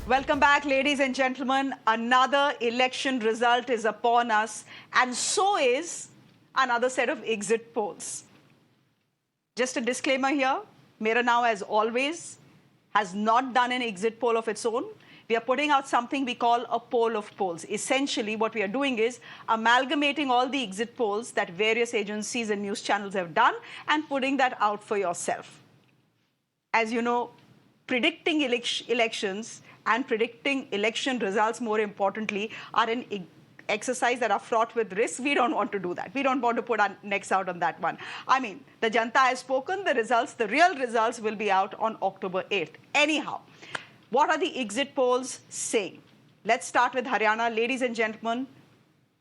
Welcome back, ladies and gentlemen. Another election result is upon us, and so is another set of exit polls. Just a disclaimer here, Mera Now, as always, has not done an exit poll of its own. We are putting out something we call a poll of polls. Essentially, what we are doing is amalgamating all the exit polls that various agencies and news channels have done and putting that out for yourself. As you know, predicting elections and predicting election results, more importantly, are an exercise that are fraught with risk. We don't want to do that. We don't want to put our necks out on that one. I mean, the Janta has spoken. The results, the real results, will be out on October 8th. Anyhow, what are the exit polls saying? Let's start with Haryana. Ladies and gentlemen,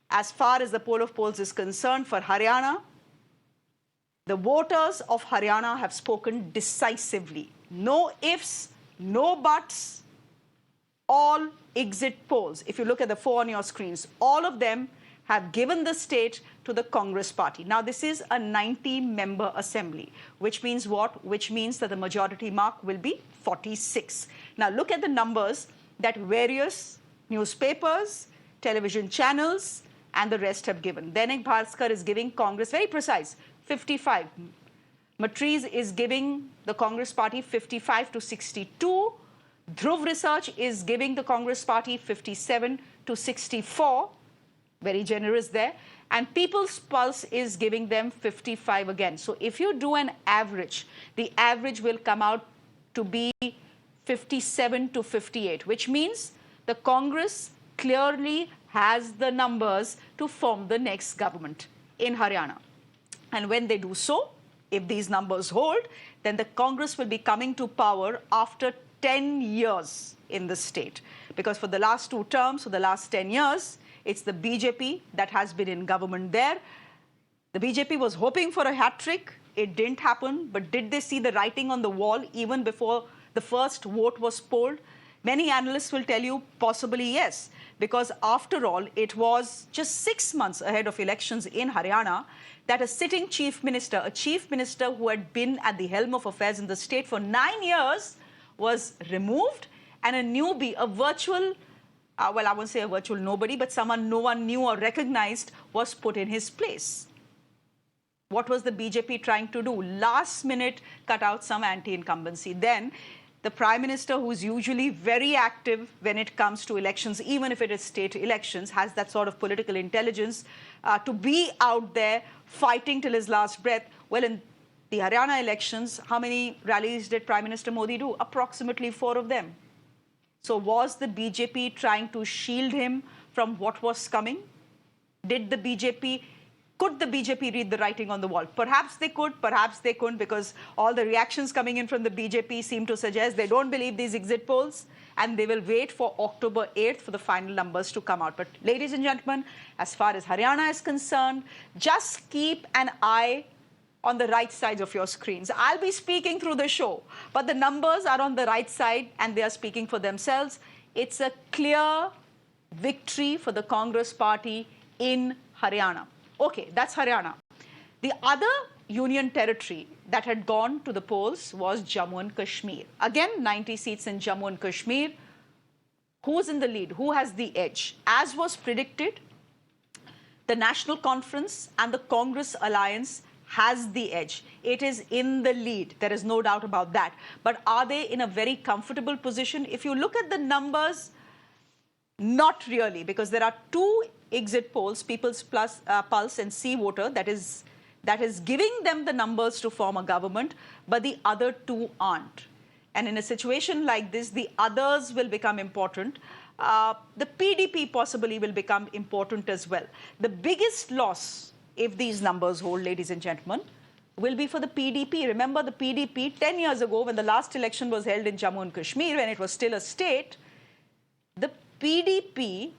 as far as the poll of polls is concerned for Haryana, the voters of Haryana have spoken decisively. No ifs, no buts. All exit polls, if you look at the four on your screens, all of them have given the state to the Congress party. Now, this is a 90-member assembly, which means what? Which means that the majority mark will be 46. Now, look at the numbers that various newspapers, television channels, and the rest have given. Dainik Bhaskar is giving Congress, very precise, 55. Matriz is giving the Congress party 55 to 62. Dhruv Research is giving the Congress party 57 to 64. Very generous there. And People's Pulse is giving them 55 again. So if you do an average, the average will come out to be 57 to 58, which means the Congress clearly has the numbers to form the next government in Haryana. And when they do so, if these numbers hold, then the Congress will be coming to power after 10 years in the state. Because for the last two terms, for the last 10 years, it's the BJP that has been in government there. The BJP was hoping for a hat trick. It didn't happen. But did they see the writing on the wall even before the first vote was polled? Many analysts will tell you possibly yes. Because after all, it was just 6 months ahead of elections in Haryana that a sitting chief minister, a chief minister who had been at the helm of affairs in the state for 9 years, was removed, and a newbie, a virtual, well, I won't say a virtual nobody, but someone no one knew or recognized, was put in his place. What was the BJP trying to do? Last minute, cut out some anti-incumbency. Then, the Prime Minister, who's usually very active when it comes to elections, even if it is state elections, has that sort of political intelligence to be out there fighting till his last breath. Well, in the Haryana elections, how many rallies did Prime Minister Modi do? Approximately 4 of them. So was the BJP trying to shield him from what was coming? Could the BJP read the writing on the wall? Perhaps they could, perhaps they couldn't, because all the reactions coming in from the BJP seem to suggest they don't believe these exit polls and they will wait for October 8th for the final numbers to come out. But ladies and gentlemen, as far as Haryana is concerned, just keep an eye on the right sides of your screens. I'll be speaking through the show, but the numbers are on the right side and they are speaking for themselves. It's a clear victory for the Congress party in Haryana. Okay, that's Haryana. The other union territory that had gone to the polls was Jammu and Kashmir. Again, 90 seats in Jammu and Kashmir. Who's in the lead? Who has the edge? As was predicted, the National Conference and the Congress alliance has the edge. It is in the lead. There is no doubt about that. But are they in a very comfortable position? If you look at the numbers, not really, because there are two exit polls, People's Pulse and Sea Voter, that is giving them the numbers to form a government, but the other two aren't. And in a situation like this, the others will become important. The PDP possibly will become important as well. The biggest loss, if these numbers hold, ladies and gentlemen, will be for the PDP. Remember the PDP 10 years ago when the last election was held in Jammu and Kashmir, when it was still a state, the PDP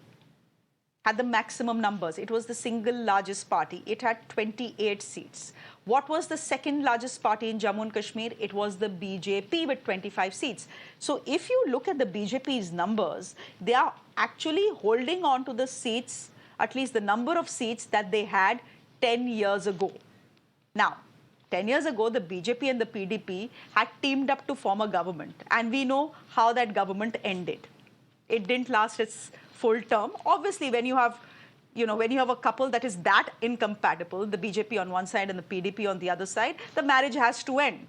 had the maximum numbers. It was the single largest party. It had 28 seats. What was the second largest party in Jammu and Kashmir? It was the BJP with 25 seats. So if you look at the BJP's numbers, they are actually holding on to the seats, at least the number of seats that they had 10 years ago. Now, 10 years ago, the BJP and the PDP had teamed up to form a government. And we know how that government ended. It didn't last its full term. Obviously, when you have a couple that is that incompatible, the BJP on one side and the PDP on the other side, the marriage has to end.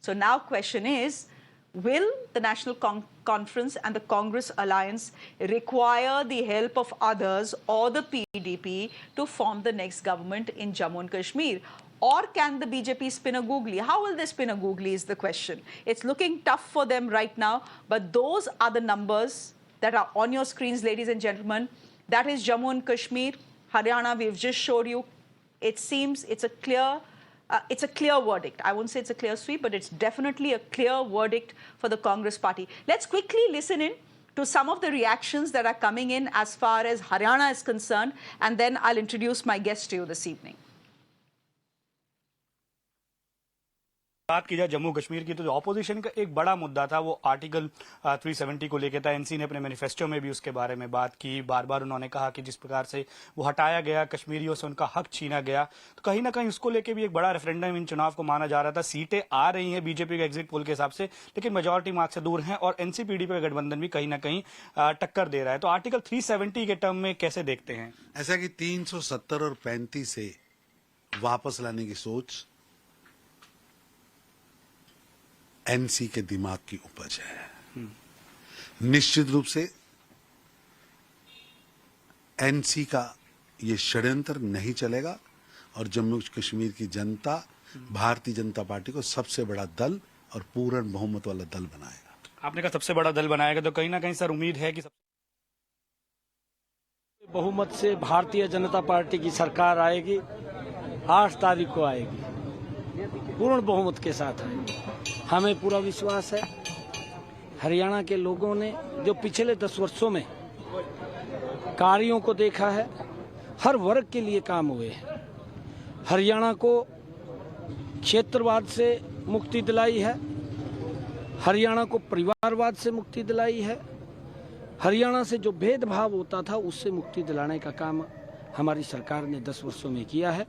So now question is, will the National Conference and the Congress alliance require the help of others or the PDP to form the next government in Jammu and Kashmir? Or can the BJP spin a googly? How will they spin a googly is the question. It's looking tough for them right now, but those are the numbers that are on your screens, ladies and gentlemen. That is Jammu and Kashmir. Haryana, we've just showed you. It seems it's a clear verdict. I won't say it's a clear sweep, but it's definitely a clear verdict for the Congress party. Let's quickly listen in to some of the reactions that are coming in as far as Haryana is concerned, and then I'll introduce my guest to you this evening. बात की जाए जम्मू कश्मीर की, तो जो opposition का एक बड़ा मुद्दा था वो आर्टिकल 370 को लेकर था। एनसी ने अपने मैनिफेस्टो में भी उसके बारे में बात की। बार बार उन्होंने कहा कि जिस प्रकार से वो हटाया गया, कश्मीरियों से उनका हक छीना गया, तो कहीं ना कहीं उसको लेकर भी एक बड़ा रेफरेंडम इन चुनाव को माना जा रहा था। सीटें आ रही हैं बीजेपी के एग्जिट पोल के हिसाब से, लेकिन मेजोरिटी मार्क से दूर हैं और एनसी पीडीपी का गठबंधन भी कहीं ना कहीं टक्कर दे रहा है। तो आर्टिकल 370 के टर्म में कैसे देखते हैं? ऐसा कि 370 और 35 से वापस लाने की सोच एनसी के दिमाग की उपज है। निश्चित रूप से एनसी का ये षड्यंत्र नहीं चलेगा और जम्मू कश्मीर की जनता भारतीय जनता पार्टी को सबसे बड़ा दल और पूर्ण बहुमत वाला दल बनाएगा। आपने कहा सबसे बड़ा दल बनाएगा, तो कहीं ना कहीं सर उम्मीद है कि बहुमत से भारतीय जनता पार्टी की सरकार आएगी। 8 तारीख को आएगी, पूर्ण बहुमत के साथ आएगी। हमें पूरा विश्वास है। हरियाणा के लोगों ने जो पिछले 10 वर्षों में कार्यों को देखा है, हर वर्ग के लिए काम हुए हैं। हरियाणा को क्षेत्रवाद से मुक्ति दिलाई है, हरियाणा को परिवारवाद से मुक्ति दिलाई है, हरियाणा से जो भेदभाव होता था उससे मुक्ति दिलाने का काम हमारी सरकार ने 10 वर्षों में किया है।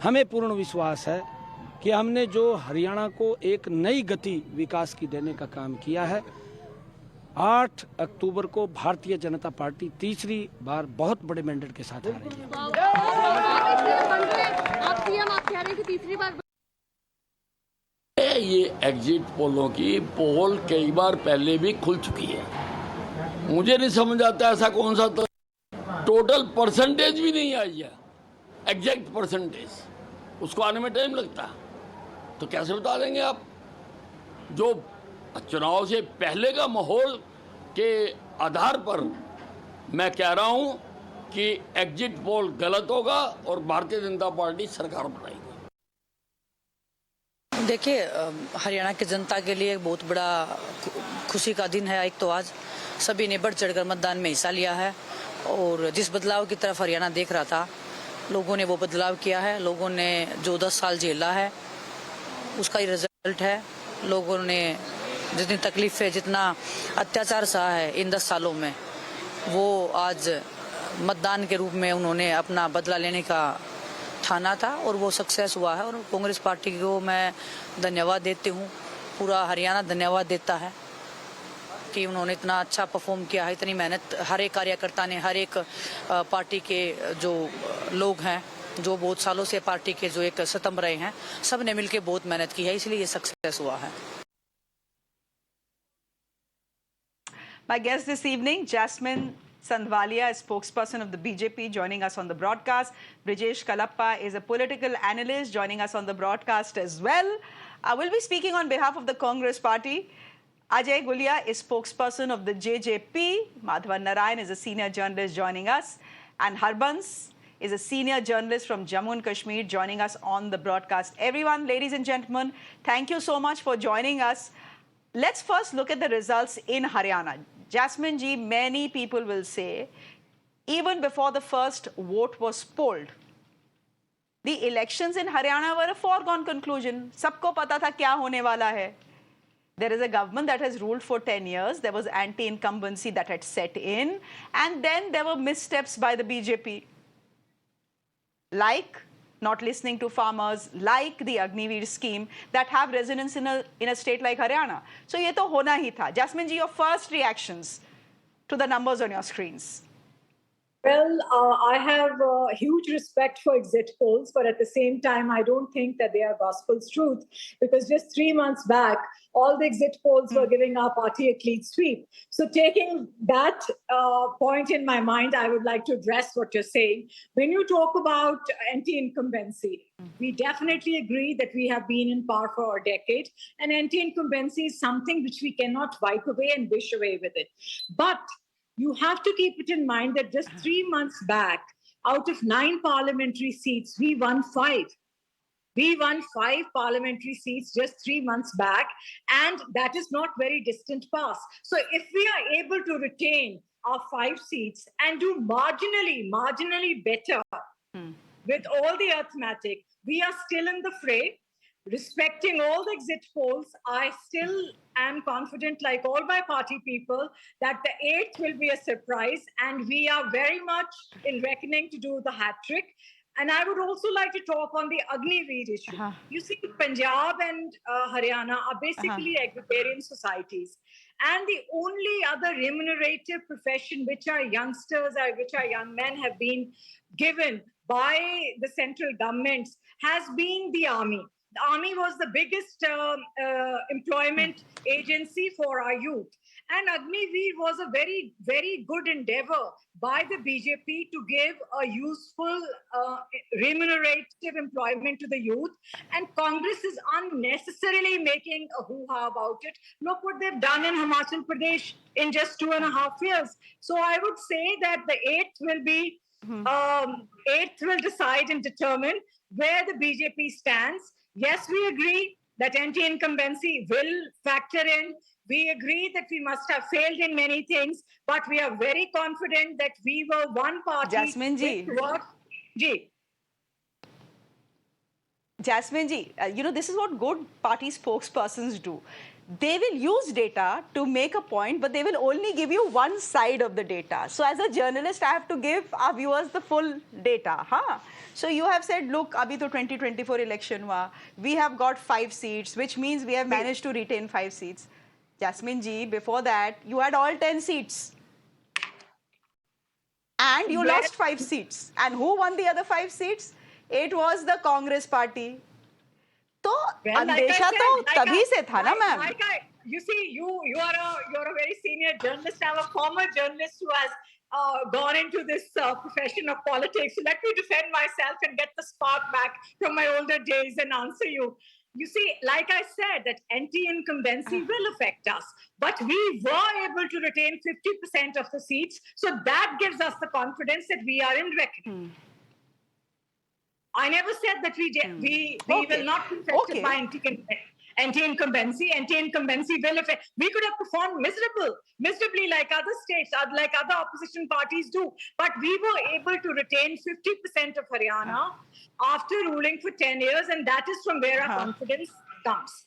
हमें पूर्ण विश्वास है कि हमने जो हरियाणा को एक नई गति विकास की देने का काम किया है। 8 अक्टूबर को भारतीय जनता पार्टी तीसरी बार बहुत बड़े मैंडेट के साथ आ रही है। आप कह रहे हैं कि तीसरी बार ये एग्जिट पोलों की पोल कई बार पहले भी खुल चुकी है। मुझे नहीं समझ आता ऐसा कौन सा तो टोटल परसेंटेज भी नहीं आई है, एग्जैक्ट परसेंटेज, उसको आने में टाइम लगता है। तो कैसे बता देंगे आप? जो चुनाव से पहले का माहौल के आधार पर मैं कह रहा हूं कि एग्जिट पोल गलत होगा और भारतीय जनता पार्टी सरकार बनाएगी। देखिए, हरियाणा की जनता के लिए एक बहुत बड़ा खुशी का दिन है। एक तो आज सभी ने बढ़ चढ़कर मतदान में हिस्सा लिया है और जिस बदलाव की तरफ हरियाणा देख रहा था, लोगों ने वो बदलाव किया है। लोगों ने जो 10 साल झेला है उसका ही रिजल्ट है। लोगों ने जितनी तकलीफें, जितना अत्याचार सहा है इन 10 सालों में, वो आज मतदान के रूप में उन्होंने अपना बदला लेने का ठाना था और वो सक्सेस हुआ है। और कांग्रेस पार्टी को मैं धन्यवाद देती हूँ, पूरा हरियाणा धन्यवाद देता है कि उन्होंने इतना अच्छा परफॉर्म किया है। इतनी मेहनत हर एक कार्यकर्ता ने, हर एक पार्टी के जो लोग हैं, जो बहुत सालों से पार्टी के जो एक स्तंभ रहे हैं, सब ने मिलकर बहुत मेहनत की है, इसलिए ये सक्सेस हुआ है। My guest this evening, Jasmine Sandvalia, is spokesperson of the BJP, joining us on the broadcast. Brijesh Kalappa is a political analyst, joining us on the broadcast as well. We'll be speaking on behalf of the Congress party. Ajay Gulia is spokesperson of the JJP. Madhavan Narayan is a senior journalist joining us. And Harbans is a senior journalist from Jammu and Kashmir joining us on the broadcast. Everyone, ladies and gentlemen, thank you so much for joining us. Let's first look at the results in Haryana. Jasmine ji, many people will say, even before the first vote was polled, the elections in Haryana were a foregone conclusion. Sabko pata tha kya hone wala hai. There is a government that has ruled for 10 years. There was anti-incumbency that had set in. And then there were missteps by the BJP. Like not listening to farmers, like the Agniveer scheme that have resonance in a state like Haryana. So ये तो होना ही था. Jasmine ji, your first reactions to the numbers on your screens? Well, I have huge respect for exit polls, but at the same time, I don't think that they are gospel's truth, because just 3 months back, all the exit polls were giving our party a clean sweep. So, taking that point in my mind, I would like to address what you're saying. When you talk about anti-incumbency, we definitely agree that we have been in power for a decade, and anti-incumbency is something which we cannot wipe away and wish away with it. But you have to keep it in mind that just 3 months back, out of 9 parliamentary seats, we won 5. We won 5 parliamentary seats just 3 months back, and that is not very distant past. So if we are able to retain our 5 seats and do marginally better with all the arithmetic, we are still in the fray. Respecting all the exit polls, I still am confident, like all my party people, that the 8th will be a surprise, and we are very much in reckoning to do the hat trick. And I would also like to talk on the Agniveer issue. You see, Punjab and Haryana are basically agrarian societies. And the only other remunerative profession which our youngsters, which our young men have been given by the central governments has been the army. The army was the biggest employment agency for our youth. And Agniveer was a very, very good endeavor by the BJP to give a useful, remunerative employment to the youth. And Congress is unnecessarily making a hoo-ha about it. Look what they've done in Himachal Pradesh in just 2.5 years. So I would say that the 8th will be, 8th will decide and determine where the BJP stands. Yes, we agree that anti-incumbency will factor in. We agree that we must have failed in many things, but we are very confident that we were one party. Jasmine ji. Jasmine ji, this is what good party spokespersons do. They will use data to make a point, but they will only give you one side of the data. So as a journalist, I have to give our viewers the full data. So you have said, look, abhi to 2024 election hua. We have got 5 seats, which means we have managed to retain 5 seats. Jasmine ji, before that, you had all 10 seats. And you lost 5 seats. And who won the other 5 seats? It was the Congress party. तो अंदेशा तो तभी से था ना ma'am. You see, you're a very senior journalist. I'm a former journalist who has gone into this profession of politics. So let me defend myself and get the spark back from my older days and answer you. You see, like I said, that anti-incumbency will affect us. But we were able to retain 50% of the seats. So that gives us the confidence that we are in reckoning. I never said that we will not be affected by anti-incumbency. Anti-incumbency will affect. We could have performed miserably like other states, like other opposition parties do. But we were able to retain 50% of Haryana after ruling for 10 years, and that is from where our confidence comes.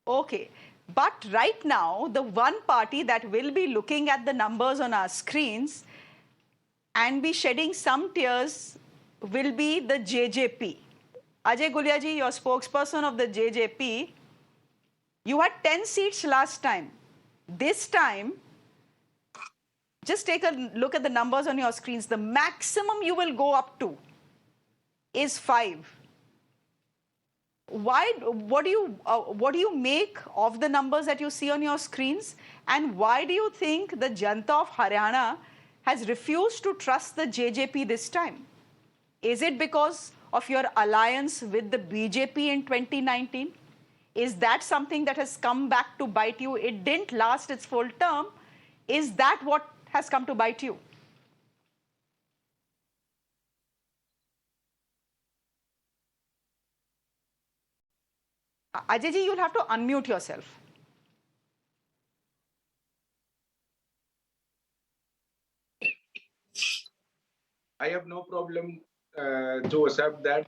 Okay. But right now, the one party that will be looking at the numbers on our screens and be shedding some tears will be the JJP. Ajay Gulia ji, your spokesperson of the JJP, you had 10 seats last time. This time, just take a look at the numbers on your screens. The maximum you will go up to is 5. What do you make of the numbers that you see on your screens? And why do you think the Janta of Haryana has refused to trust the JJP this time? Is it because of your alliance with the BJP in 2019? Is that something that has come back to bite you? It didn't last its full term. Is that what has come to bite you? Ajay ji, you'll have to unmute yourself. I have no problem to accept that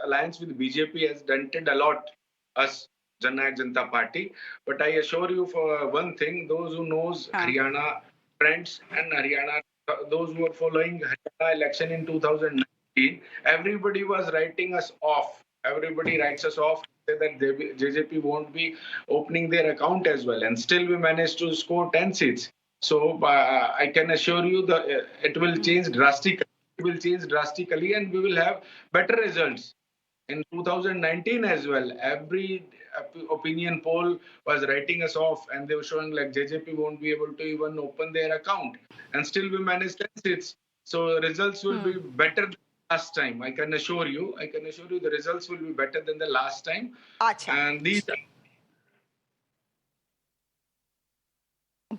alliance with BJP has dented a lot us Jannayak Janata Party. But I assure you for one thing, those who knows Haryana trends and Haryana, those who are following Haryana election in 2019, everybody was writing us off. Everybody writes us off say that JJP won't be opening their account as well, and still we managed to score 10 seats. So I can assure you that it will change drastically. It will change drastically, and we will have better results. In 2019 as well, every opinion poll was writing us off, and they were showing like JJP won't be able to even open their account, and still we managed 10 seats. So results will be better than last time. I can assure you. I can assure you the results will be better than the last time. Acha. And these.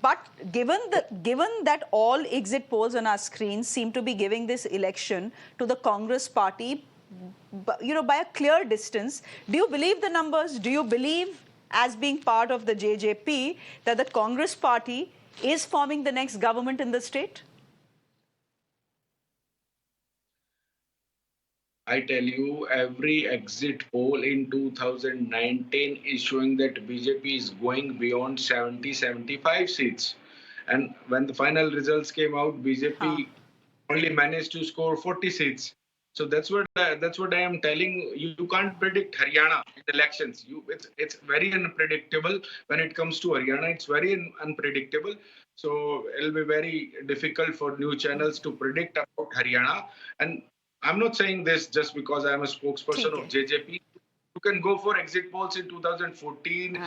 But given that all exit polls on our screens seem to be giving this election to the Congress party, by a clear distance, do you believe the numbers? Do you believe, as being part of the JJP, that the Congress party is forming the next government in the state? I tell you, every exit poll in 2019 is showing that BJP is going beyond 70, 75 seats. And when the final results came out, BJP only managed to score 40 seats. So that's what I am telling you. You can't predict Haryana in elections. It's very unpredictable when it comes to Haryana. It's very unpredictable. So it'll be very difficult for new channels to predict about Haryana. And I'm not saying this just because I'm a spokesperson of JJP. You can go for exit polls in 2014.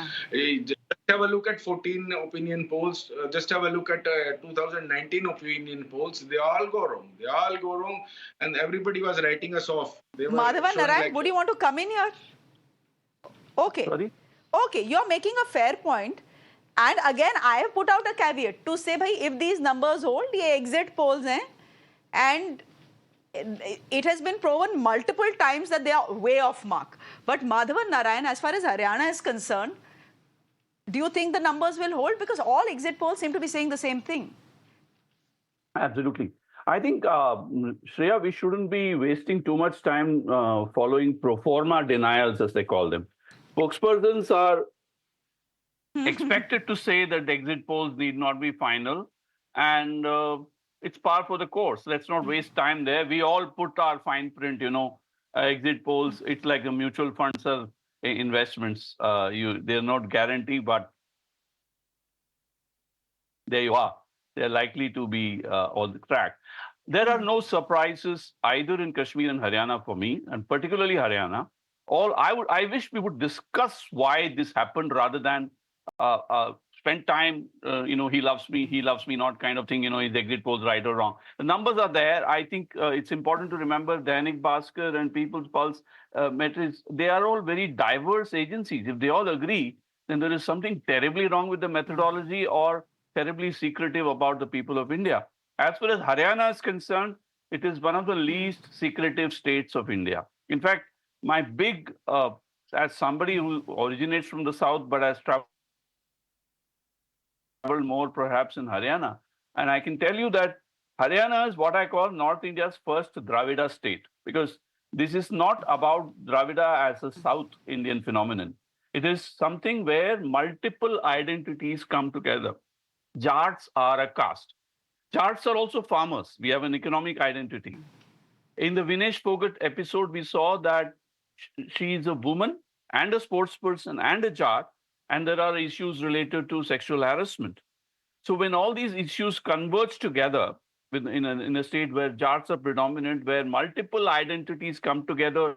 Just have a look at 14 opinion polls. Just have a look at 2019 opinion polls. They all go wrong. They all go wrong. And everybody was writing us off. Madhavan Narayan, would you want to come in here? Okay. Sorry? Okay, you're making a fair point. And again, I have put out a caveat to say, bhai, if these numbers hold, ye exit polls hain, and it has been proven multiple times that they are way off mark. But Madhavan Narayan, as far as Haryana is concerned, do you think the numbers will hold? Because all exit polls seem to be saying the same thing. Absolutely. I think, Shreya, we shouldn't be wasting too much time following pro forma denials, as they call them. Spokespersons are expected to say that the exit polls need not be final, and it's par for the course. Let's not waste time there. We all put our fine print, exit polls. It's like a mutual funds are investments. They're not guaranteed, but there you are. They're likely to be on the track. There are no surprises either in Kashmir and Haryana for me, and particularly Haryana. I wish we would discuss why this happened rather than spend time, he loves me not kind of thing, his exit polls right or wrong. The numbers are there. I think it's important to remember Dainik Bhaskar and People's Pulse metrics, they are all very diverse agencies. If they all agree, then there is something terribly wrong with the methodology or terribly secretive about the people of India. As far as Haryana is concerned, it is one of the least secretive states of India. In fact, my big, as somebody who originates from the south but has traveled more perhaps in Haryana, and I can tell you that Haryana is what I call North India's first Dravida state, because this is not about Dravida as a South Indian phenomenon. It is something where multiple identities come together. Jats are a caste. Jats are also farmers. We have an economic identity. In the Vinesh Phogat episode, we saw that she is a woman and a sportsperson and a Jat, and there are issues related to sexual harassment. So when all these issues converge together in a state where Jats are predominant, where multiple identities come together,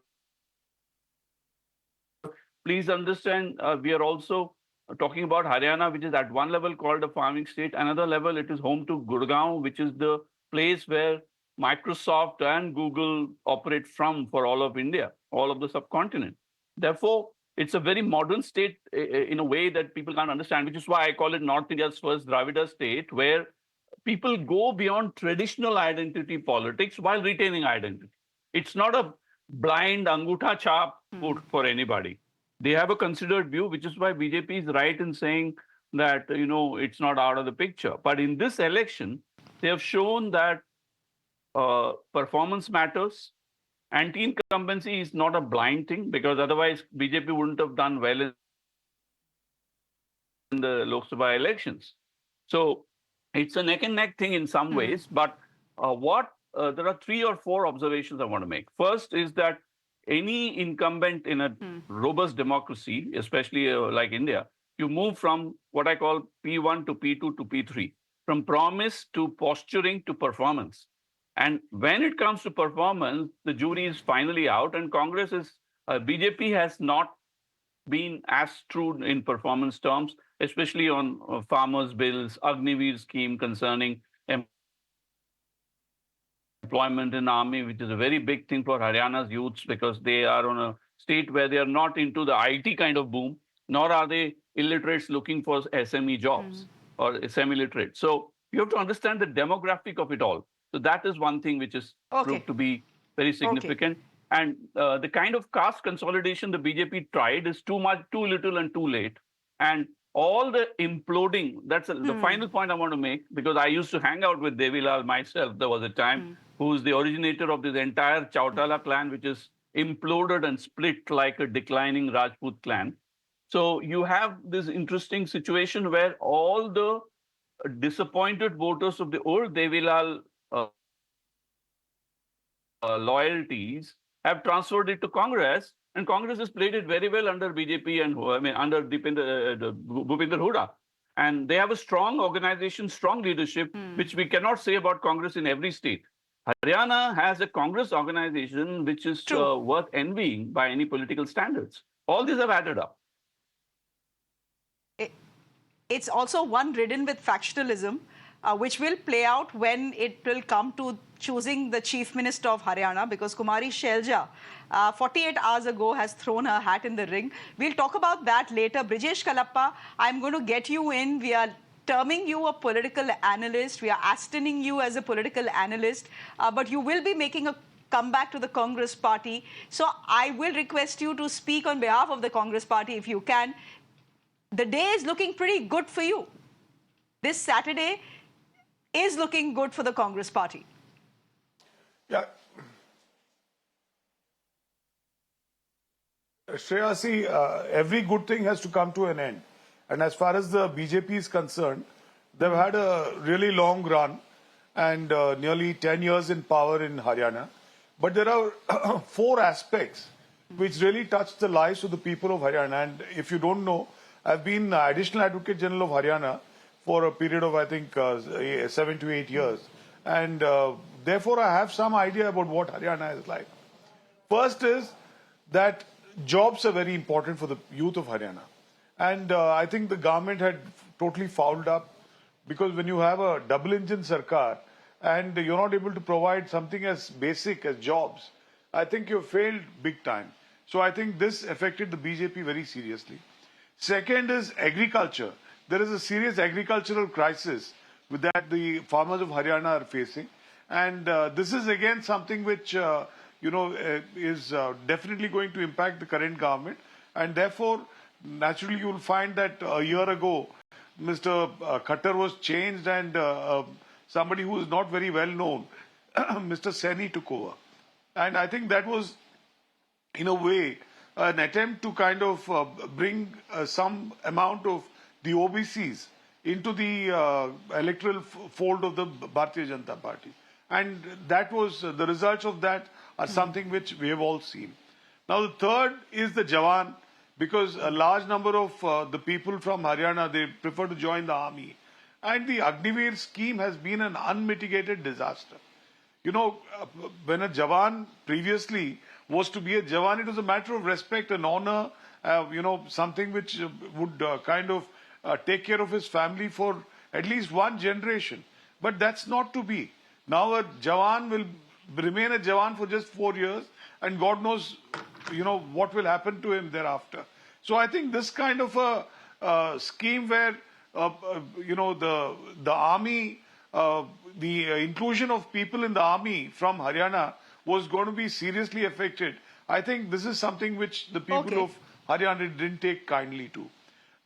please understand, we are also talking about Haryana, which is at one level called a farming state. Another level, it is home to Gurgaon, which is the place where Microsoft and Google operate from for all of India, all of the subcontinent. Therefore, it's a very modern state in a way that people can't understand, which is why I call it North India's first Dravida state, where people go beyond traditional identity politics while retaining identity. It's not a blind angutha chap vote for anybody. They have a considered view, which is why BJP is right in saying that, it's not out of the picture. But in this election, they have shown that performance matters. Anti-incumbency is not a blind thing, because otherwise BJP wouldn't have done well in the Lok Sabha elections. So it's a neck and neck thing in some ways. But there are 3 or 4 observations I want to make. First is that any incumbent in a robust democracy, especially like India, you move from what I call P1 to P2 to P3, from promise to posturing to performance. And when it comes to performance, the jury is finally out, and Congress is, BJP has not been as true in performance terms, especially on farmers' bills, Agniveer scheme concerning employment in army, which is a very big thing for Haryana's youths because they are on a state where they are not into the IT kind of boom, nor are they illiterates looking for SME jobs or semi-literate. So you have to understand the demographic of it all. So that is one thing which is proved to be very significant. And the kind of caste consolidation the BJP tried is too much, too little, and too late. And all the imploding, that's the final point I want to make, because I used to hang out with Devilal myself. There was a time who's the originator of this entire Chautala clan, which is imploded and split like a declining Rajput clan. So you have this interesting situation where all the disappointed voters of the old Devilal loyalties have transferred it to Congress, and Congress has played it very well under BJP and under Bhupinder Hooda. And they have a strong organization, strong leadership, which we cannot say about Congress in every state. Haryana has a Congress organization which is worth envying by any political standards. All these have added up. It's also one ridden with factionalism, which will play out when it will come to choosing the Chief Minister of Haryana, because Kumari Shelja, 48 hours ago, has thrown her hat in the ring. We'll talk about that later. Brijesh Kalappa, I'm going to get you in. We are terming you a political analyst. We are astoning you as a political analyst, but you will be making a comeback to the Congress party. So I will request you to speak on behalf of the Congress party if you can. The day is looking pretty good for you. This Saturday is looking good for the Congress party. Yeah. Shreya, see, every good thing has to come to an end. And as far as the BJP is concerned, they've had a really long run and nearly 10 years in power in Haryana. But there are 4 aspects which really touch the lives of the people of Haryana. And if you don't know, I've been Additional Advocate General of Haryana for a period of, I think, 7 to 8 years. And therefore, I have some idea about what Haryana is like. First is that jobs are very important for the youth of Haryana. And I think the government had totally fouled up, because when you have a double-engine sarkar and you're not able to provide something as basic as jobs, I think you've failed big time. So I think this affected the BJP very seriously. Second is agriculture. There is a serious agricultural crisis with that the farmers of Haryana are facing. And this is again something which, is definitely going to impact the current government. And therefore, naturally, you will find that a year ago, Mr. Khattar was changed and somebody who is not very well known, Mr. Saini, took over. And I think that was, in a way, an attempt to kind of bring some amount of the OBCs into the electoral fold of the Bharatiya Janata Party. And that was, the results of that are something which we have all seen. Now, the third is the Jawan, because a large number of the people from Haryana, they prefer to join the army. And the Agniveer scheme has been an unmitigated disaster. You know, when a Jawan previously was to be a Jawan, it was a matter of respect and honor, something which would kind of take care of his family for at least one generation. But that's not to be. Now a Jawan will remain a Jawan for just 4 years, and God knows, what will happen to him thereafter. So I think this kind of a scheme where, the army, the inclusion of people in the army from Haryana was going to be seriously affected. I think this is something which the people of Haryana didn't take kindly to.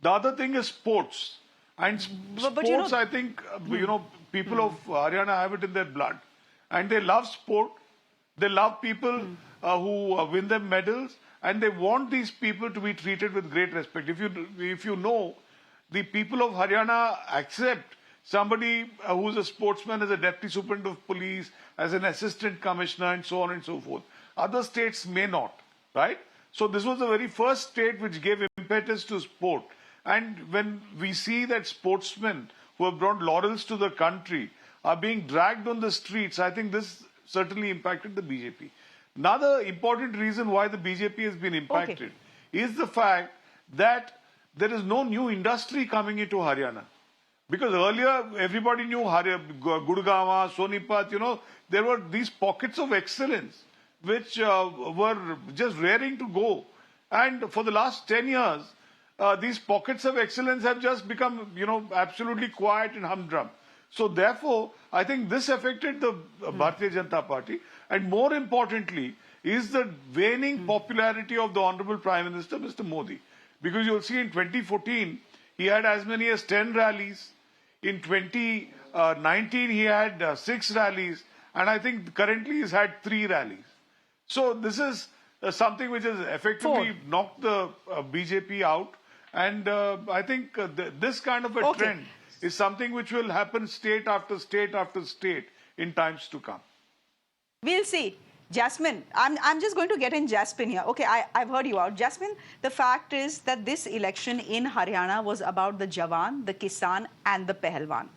The other thing is sports. And sports, I think, people of Haryana have it in their blood. And they love sport. They love people who win them medals. And they want these people to be treated with great respect. If you know, the people of Haryana accept somebody who's a sportsman as a deputy superintendent of police, as an assistant commissioner, and so on and so forth. Other states may not. right? So this was the very first state which gave impetus to sport. And when we see that sportsmen who have brought laurels to the country are being dragged on the streets, I think this certainly impacted the BJP. Another important reason why the BJP has been impacted is the fact that there is no new industry coming into Haryana. Because earlier, everybody knew Gurgaon, Sonipat, there were these pockets of excellence which were just raring to go. And for the last 10 years, these pockets of excellence have just become, absolutely quiet and humdrum. So therefore, I think this affected the Bharatiya Janata Party. And more importantly, is the waning popularity of the Honorable Prime Minister, Mr. Modi. Because you'll see in 2014, he had as many as 10 rallies. In 2019, he had 6 rallies. And I think currently he's had 3 rallies. So this is something which has effectively knocked the BJP out. And I think this kind of a trend is something which will happen state after state after state in times to come. We'll see. Jasmine, I'm just going to get in Jasmine here. Okay, I've heard you out. Jasmine, the fact is that this election in Haryana was about the Jawan, the Kisan and the Pehelwan.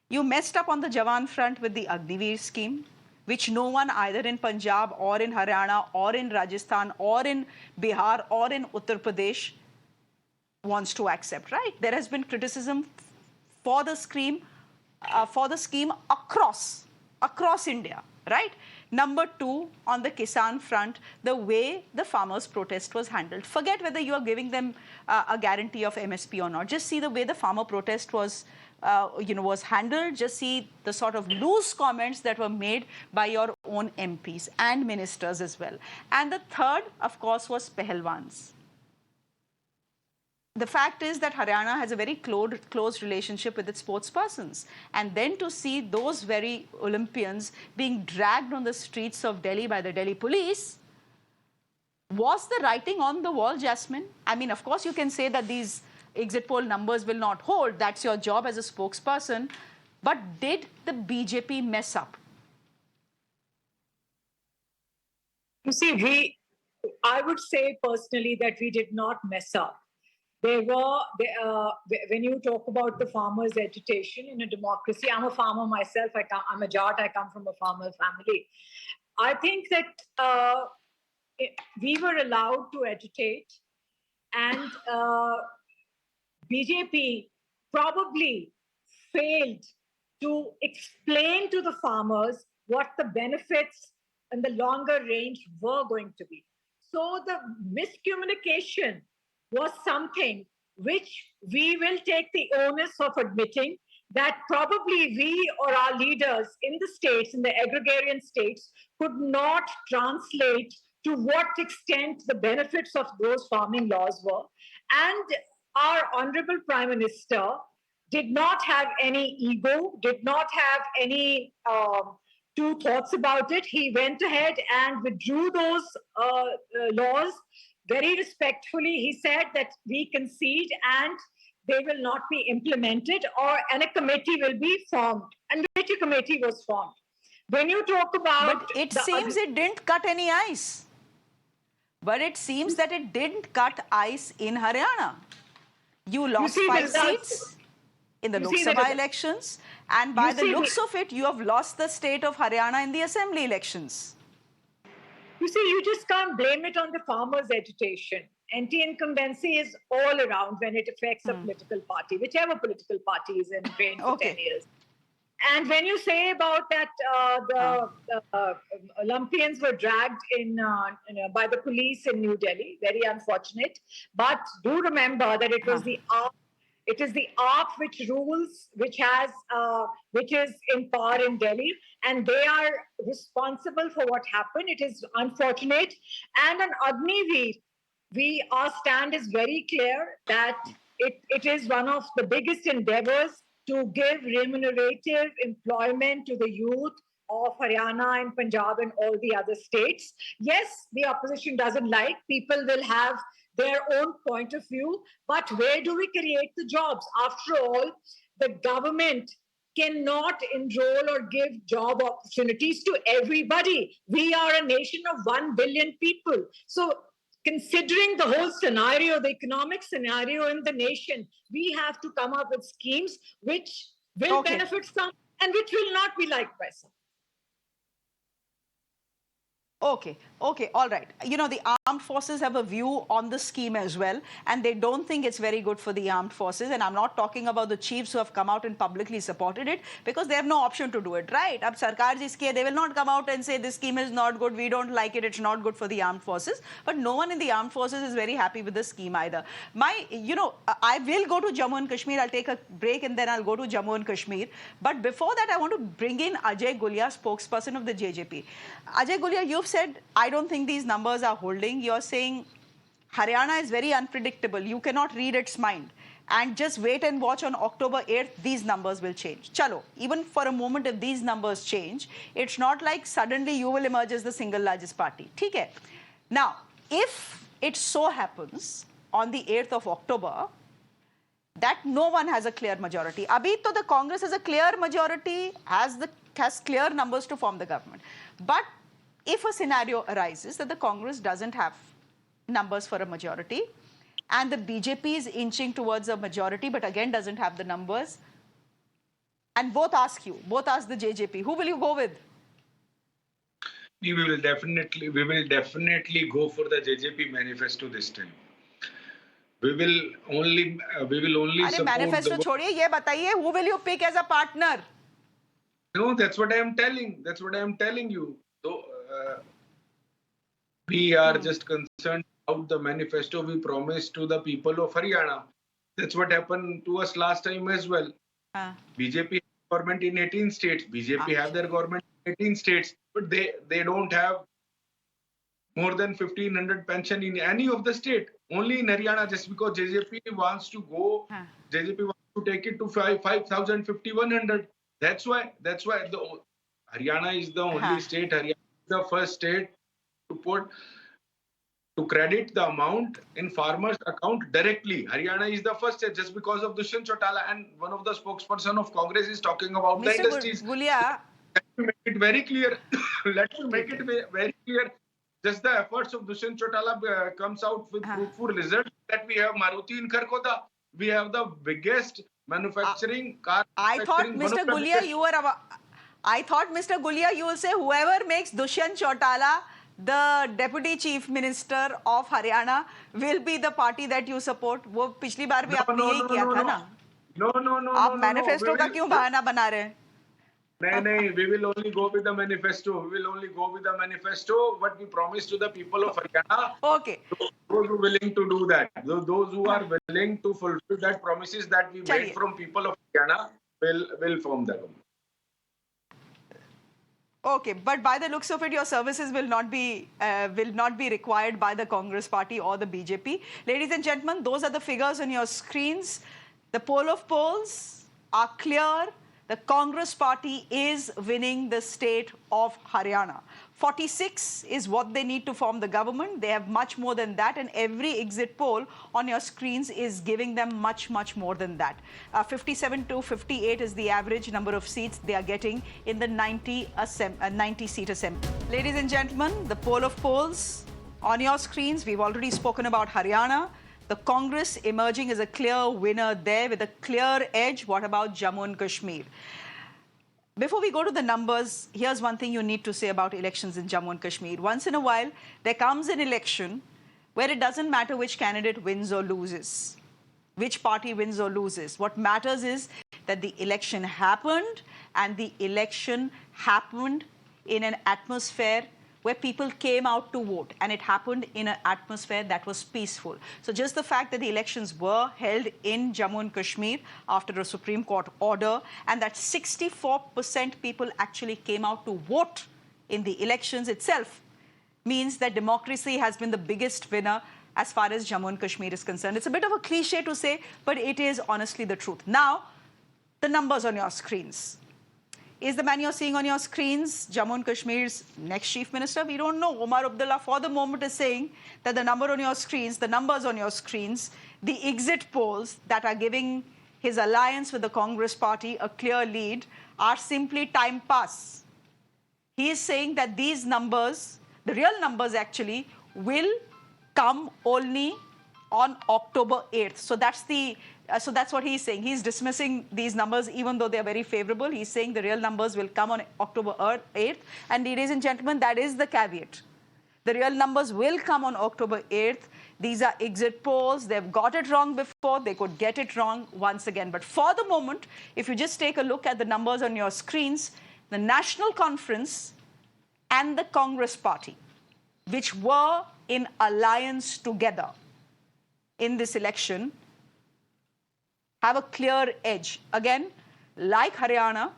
You messed up on the Jawan front with the Agniveer scheme, which no one either in Punjab or in Haryana or in Rajasthan or in Bihar or in Uttar Pradesh wants to accept, right? There has been criticism for the scheme across India, right? Number 2, on the Kisan front, the way the farmers' protest was handled. Forget whether you are giving them a guarantee of MSP or not. Just see the way the farmer protest was handled. Just see the sort of loose comments that were made by your own MPs and ministers as well. And the third, of course, was Pehelwans. The fact is that Haryana has a very close relationship with its sports persons. And then to see those very Olympians being dragged on the streets of Delhi by the Delhi police, was the writing on the wall, Jasmine? I mean, of course, you can say that these exit poll numbers will not hold. That's your job as a spokesperson. But did the BJP mess up? You see, I would say personally that we did not mess up. When you talk about the farmers' agitation in a democracy, I'm a farmer myself, I'm a Jat, I come from a farmer family. I think that we were allowed to agitate, and BJP probably failed to explain to the farmers what the benefits and the longer range were going to be. So the miscommunication was something which we will take the onus of admitting that probably we or our leaders in the states, in the agrarian states, could not translate to what extent the benefits of those farming laws were. And our Honorable Prime Minister did not have any ego, did not have any two thoughts about it. He went ahead and withdrew those laws. Very respectfully, he said that we concede and they will not be implemented, and a committee will be formed. And which a committee was formed. When you talk about... But it seems it didn't cut any ice. But it seems that it didn't cut ice in Haryana. You lost 5 seats in the Lok Sabha elections. And by the looks of it, you have lost the state of Haryana in the assembly elections. You see, you just can't blame it on the farmers' agitation. Anti-incumbency is all around when it affects a political party, whichever political party is in reign for 10 years. And when you say about that the Olympians were dragged in by the police in New Delhi, very unfortunate. But do remember that it was the AAP. It is the AAP which rules, which is in power in Delhi, and they are responsible for what happened. It is unfortunate. And on Agniveer, our stand is very clear that it is one of the biggest endeavors to give remunerative employment to the youth of Haryana and Punjab and all the other states. Yes, the opposition doesn't like. People will have their own point of view. But where do we create the jobs? After all, the government cannot enroll or give job opportunities to everybody. We are a nation of 1 billion people. So considering the whole scenario, the economic scenario in the nation, we have to come up with schemes which will benefit some and which will not be liked by some. Okay, all right. You know, the armed forces have a view on the scheme as well, and they don't think it's very good for the armed forces. And I'm not talking about the chiefs who have come out and publicly supported it, because they have no option to do it, right? Ab Sarkar ji iske, they will not come out and say this scheme is not good, we don't like it, it's not good for the armed forces. But no one in the armed forces is very happy with the scheme either. I will go to Jammu and Kashmir. I'll take a break and then I'll go to Jammu and Kashmir. But before that, I want to bring in Ajay Gulia, spokesperson of the JJP. Ajay Gulia, you've said, I don't think these numbers are holding. You're saying Haryana is very unpredictable. You cannot read its mind. And just wait and watch on October 8th, these numbers will change. Chalo, even for a moment, if these numbers change, it's not like suddenly you will emerge as the single largest party. ठीक है? Now, if it so happens on the 8th of October that no one has a clear majority. Abhi to the Congress has a clear majority, has clear numbers to form the government. But if a scenario arises that the Congress doesn't have numbers for a majority and the BJP is inching towards a majority but again doesn't have the numbers, and both ask the JJP, who will you go with? We will definitely go for the JJP manifesto this time. We will only support manifesto chhodiye, ye bataiye, who will you pick as a partner? No, that's what I am telling you. So, we are just concerned about the manifesto we promised to the people of Haryana. That's what happened to us last time as well. BJP government in 18 states. BJP have their government in 18 states, but they don't have more than 1,500 pension in any of the state. Only in Haryana, just because JJP wants to go, JJP wants to take it to 5,000, 5,100. That's why Haryana is the only state. Haryana is the first state to credit the amount in farmers' account directly. Haryana is the first state just because of Dushyant Chautala, and one of the spokesperson of Congress is talking about the industries. Gulia. Let me make it very clear. Very clear. Just the efforts of Dushyant Chautala comes out with fruitful results. That we have Maruti in Kharkhoda. We have the biggest manufacturing car. I thought, Mr. Gulia, you will say whoever makes Dushyant Chautala the Deputy Chief Minister of Haryana will be the party that you support. वो पिछली बार भी आपने यही किया था ना? No. आप manifesto का क्यों बहाना बना रहे हैं? No, we will only go with the manifesto. What we promised to the people of Haryana. Okay. Those who are willing to do that, those who are willing to fulfill that promises that we made from people of Haryana will form the government. Okay, but by the looks of it, your services will not be required by the Congress party or the BJP. Ladies and gentlemen, those are the figures on your screens. The poll of polls are clear. The Congress party is winning the state of Haryana. 46 is what they need to form the government. They have much more than that, and every exit poll on your screens is giving them much, much more than that. 57 to 58 is the average number of seats they are getting in the 90-seat assembly. Ladies and gentlemen, the poll of polls on your screens. We've already spoken about Haryana. The Congress emerging as a clear winner there with a clear edge. What about Jammu and Kashmir? Before we go to the numbers, here's one thing you need to say about elections in Jammu and Kashmir. Once in a while, there comes an election where it doesn't matter which candidate wins or loses, which party wins or loses. What matters is that the election happened, and the election happened in an atmosphere where people came out to vote, and it happened in an atmosphere that was peaceful. So just the fact that the elections were held in Jammu and Kashmir after a Supreme Court order, and that 64% people actually came out to vote in the elections itself, means that democracy has been the biggest winner as far as Jammu and Kashmir is concerned. It's a bit of a cliche to say, but it is honestly the truth. Now, the numbers on your screens. Is the man you're seeing on your screens Jammu and Kashmir's next chief minister? We don't know. Omar Abdullah for the moment is saying that the numbers on your screens, the exit polls that are giving his alliance with the Congress party a clear lead are simply time pass. He is saying that these numbers, the real numbers actually, will come only on October 8th. So that's what he's saying. He's dismissing these numbers even though they're very favorable. He's saying the real numbers will come on October 8th. And ladies and gentlemen, that is the caveat. The real numbers will come on October 8th. These are exit polls. They've got it wrong before. They could get it wrong once again. But for the moment, if you just take a look at the numbers on your screens, the National Conference and the Congress party, which were in alliance together in this election, have a clear edge. Again, like Haryana,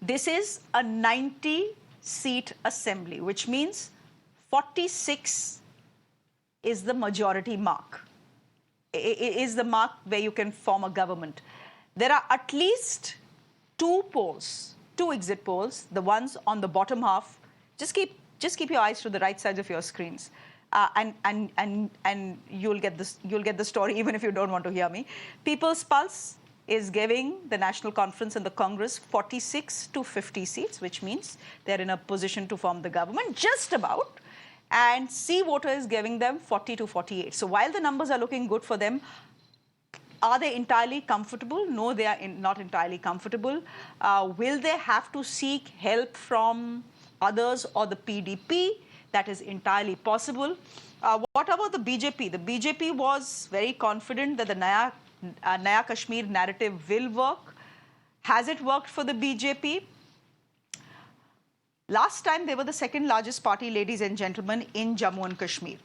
this is a 90-seat assembly, which means 46 is the majority mark. It is the mark where you can form a government. There are at least two polls, two exit polls, the ones on the bottom half. Just keep your eyes to the right sides of your screens. And you'll get the story even if you don't want to hear me. People's Pulse is giving the National Conference and the Congress 46 to 50 seats, which means they're in a position to form the government, just about. And C Voter is giving them 40 to 48. So while the numbers are looking good for them, are they entirely comfortable? No, they are not entirely comfortable. Will they have to seek help from others or the PDP? That is entirely possible. What about the BJP? The BJP was very confident that the Naya Kashmir narrative will work. Has it worked for the BJP? Last time, they were the second largest party, ladies and gentlemen, in Jammu and Kashmir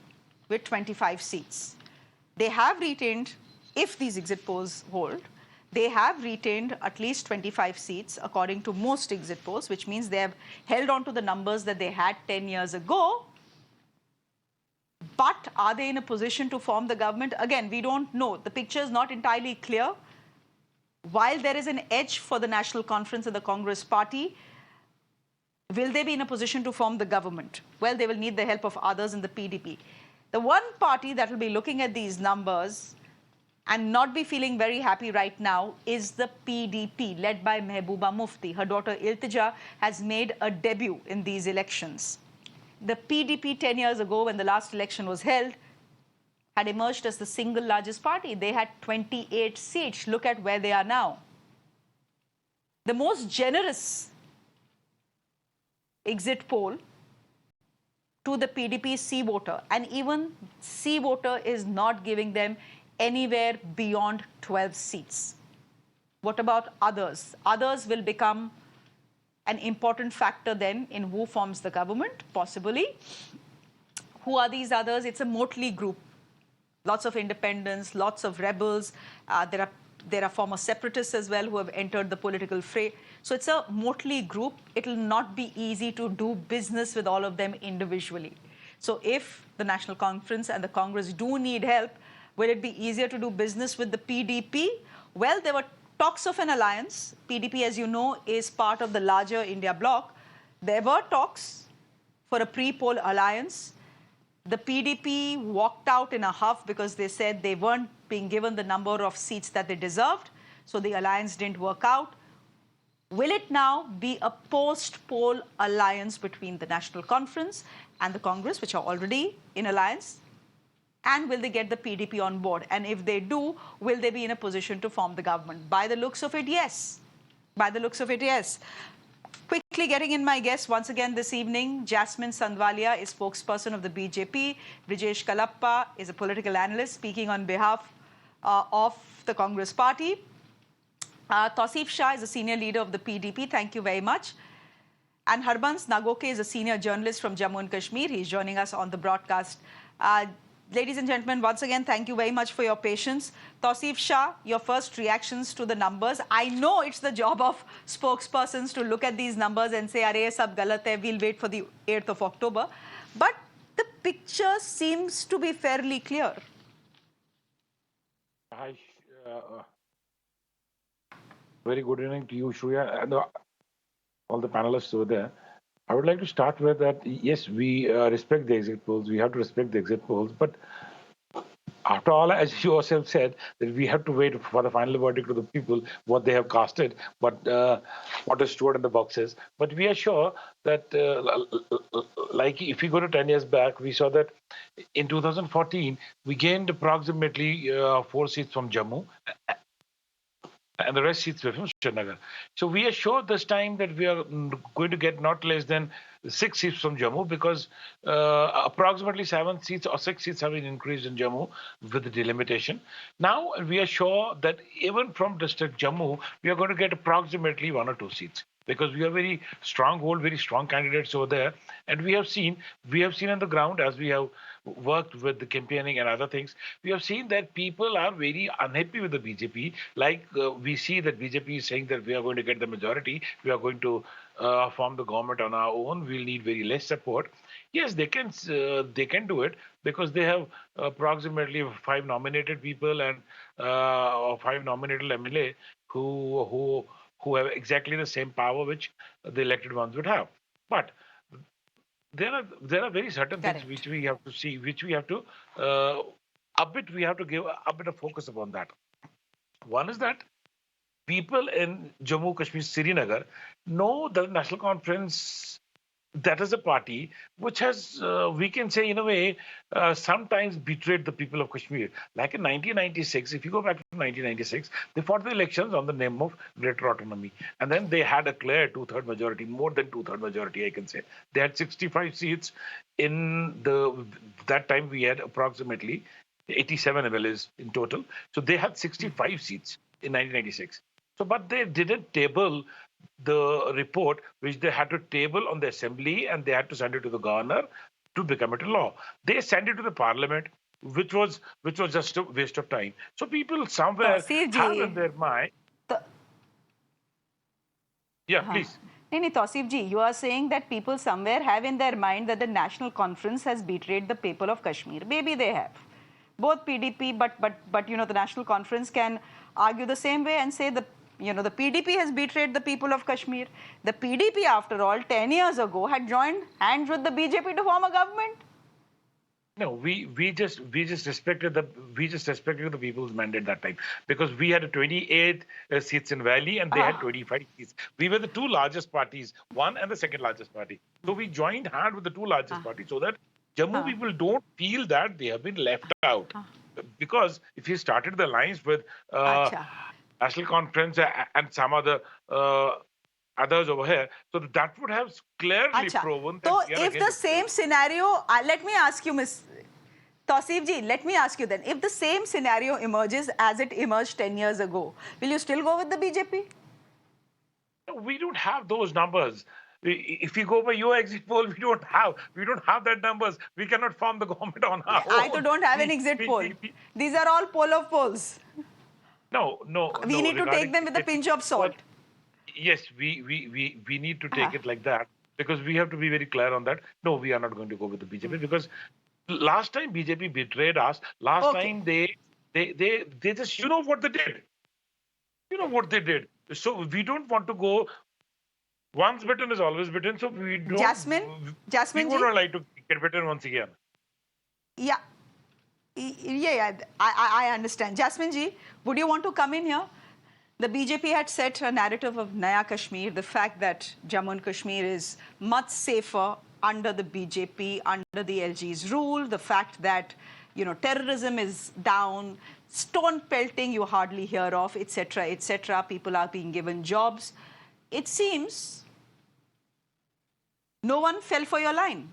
with 25 seats. They have retained, if these exit polls hold, they have retained at least 25 seats according to most exit polls, which means they have held on to the numbers that they had 10 years ago. But are they in a position to form the government? Again, we don't know. The picture is not entirely clear. While there is an edge for the National Conference and the Congress party, will they be in a position to form the government? Well, they will need the help of others in the PDP. The one party that will be looking at these numbers and not be feeling very happy right now is the PDP, led by Mehbooba Mufti. Her daughter Iltija has made a debut in these elections. The PDP 10 years ago, when the last election was held, had emerged as the single largest party. They had 28 seats. Look at where they are now. The most generous exit poll to the PDP C Voter, and even C Voter is not giving them anywhere beyond 12 seats. What about others? Others will become an important factor then in who forms the government, possibly. Who are these others? It's a motley group. Lots of independents, lots of rebels. There are former separatists as well who have entered the political fray. So it's a motley group. It will not be easy to do business with all of them individually. So if the National Conference and the Congress do need help, will it be easier to do business with the PDP? Well, there were talks of an alliance. PDP, as you know, is part of the larger India bloc. There were talks for a pre-poll alliance. The PDP walked out in a huff because they said they weren't being given the number of seats that they deserved. So the alliance didn't work out. Will it now be a post-poll alliance between the National Conference and the Congress, which are already in alliance? And will they get the PDP on board? And if they do, will they be in a position to form the government? By the looks of it, yes. By the looks of it, yes. Quickly getting in my guests once again this evening, Jasmine Sandwalia is spokesperson of the BJP. Brijesh Kalappa is a political analyst speaking on behalf of the Congress party. Tausif Shah is a senior leader of the PDP. Thank you very much. And Harbans Nagoke is a senior journalist from Jammu and Kashmir. He's joining us on the broadcast. Ladies and gentlemen, once again, thank you very much for your patience. Tausif Shah, your first reactions to the numbers. I know it's the job of spokespersons to look at these numbers and say, "Arey, sab galat hai, we'll wait for the 8th of October." But the picture seems to be fairly clear. Hi, very good evening to you, Shreya, and all the panelists over there. I would like to start with that, yes, we respect the exit polls. We have to respect the exit polls. But after all, as you yourself said, that we have to wait for the final verdict of the people, what they have casted, but what is stored in the boxes. But we are sure that, like if we go to 10 years back, we saw that in 2014, we gained approximately 4 seats from Jammu, and the rest seats were from Srinagar. So we are sure this time that we are going to get not less than 6 seats from Jammu, because approximately 7 seats or 6 seats have been increased in Jammu with the delimitation. Now we are sure that even from district Jammu, we are going to get approximately 1 or 2 seats, because we have very strong candidates over there, and we have seen on the ground, as we have worked with the campaigning and other things, we have seen that people are very unhappy with the BJP. Like we see that BJP is saying that we are going to get the majority, we are going to form the government on our own, we'll need very less support. Yes, they can do it, because they have approximately 5 nominated people and or 5 nominated MLA who have exactly the same power which the elected ones would have. But there are very certain things which we have to see, which we have to we have to give a bit of focus upon that. One is that people in Jammu Kashmir, Srinagar, know the National Conference, that is a party which has, we can say in a way, sometimes betrayed the people of Kashmir. Like in 1996, if you go back to 1996, they fought the elections on the name of greater autonomy. And then they had a clear two-third majority, more than two-third majority, I can say. They had 65 seats. That time we had approximately 87 MLAs in total. So they had 65 seats in 1996. So, but they didn't table the report which they had to table on the assembly, and they had to send it to the governor to become it a law. They sent it to the parliament, which was just a waste of time. So people somewhere have in their mind. Yeah, please. नहीं Tausif ji, you are saying that people somewhere have in their mind that the National Conference has betrayed the people of Kashmir. Maybe they have. Both PDP, but you know, the National Conference can argue the same way and say the PDP has betrayed the people of Kashmir. The PDP, after all, 10 years ago had joined hands with the BJP to form a government. No, we just respected the people's mandate that time, because we had 28 seats in Valley and they had 25 seats. We were the two largest parties, one and the second largest party. So we joined hand with the two largest parties, so that Jammu people don't feel that they have been left out. Because if you started the alliance with National Conference and some other others over here, so that would have clearly proven that so we are if the same scenario, let me ask you, Ms. Tausif ji, let me ask you then, if the same scenario emerges as it emerged 10 years ago, will you still go with the BJP? We don't have those numbers. If we go by your exit poll, we don't have that numbers. We cannot form the government on our own. I don't have an exit poll. These are all poll of polls. No. We need to take them with a pinch of salt. Yes, we need to take it like that, because we have to be very clear on that. No, we are not going to go with the BJP, because last time BJP betrayed us. Last time they just, you know what they did. You know what they did. So we don't want to go. Once bitten is always bitten. So we don't. Jasmine we would not like to get bitten once again. Yeah. I understand. Jasmine ji, would you want to come in here? The BJP had set a narrative of Naya Kashmir, the fact that Jammu and Kashmir is much safer under the BJP, under the LG's rule, the fact that, you know, terrorism is down, stone pelting you hardly hear of, etc., etc. People are being given jobs. It seems no one fell for your line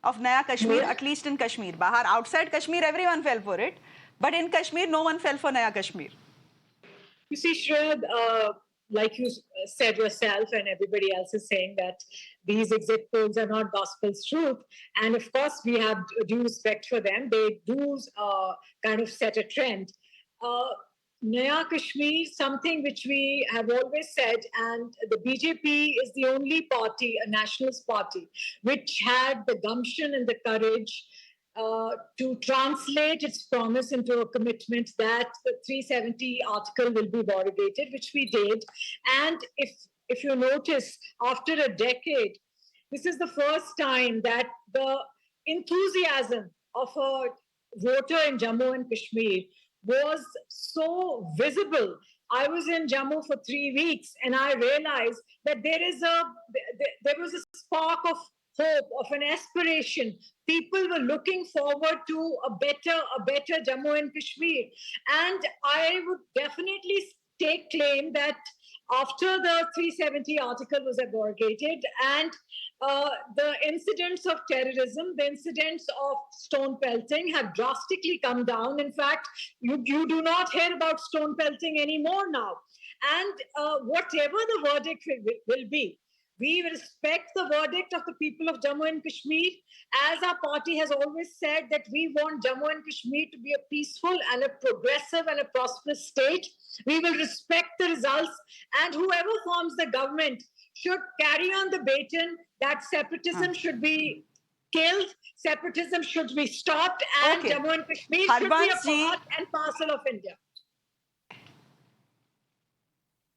of Naya Kashmir, at least in Kashmir. Bahar, outside Kashmir, everyone fell for it. But in Kashmir, no one fell for Naya Kashmir. You see, Shreya, like you said yourself, and everybody else is saying that these exit polls are not gospel's truth. And of course, we have due respect for them. They do kind of set a trend. Naya Kashmir, something which we have always said, and the BJP is the only party, a nationalist party, which had the gumption and the courage to translate its promise into a commitment that the 370 article will be abrogated, which we did. And if you notice, after a decade, this is the first time that the enthusiasm of a voter in Jammu and Kashmir was so visible. I was in Jammu for 3 weeks, and I realized that there was a spark of hope, of an aspiration. People were looking forward to a better Jammu and Kashmir, and I would definitely take claim that after the 370 article was abrogated and the incidents of terrorism, the incidents of stone pelting have drastically come down. In fact, you do not hear about stone pelting anymore now. And whatever the verdict will be, we respect the verdict of the people of Jammu and Kashmir. As our party has always said that we want Jammu and Kashmir to be a peaceful and a progressive and a prosperous state. We will respect the results, and whoever forms the government should carry on the baton that separatism should be killed, separatism should be stopped, and Okay. Jammu and Kashmir should be Harbans a ji, part and parcel of India.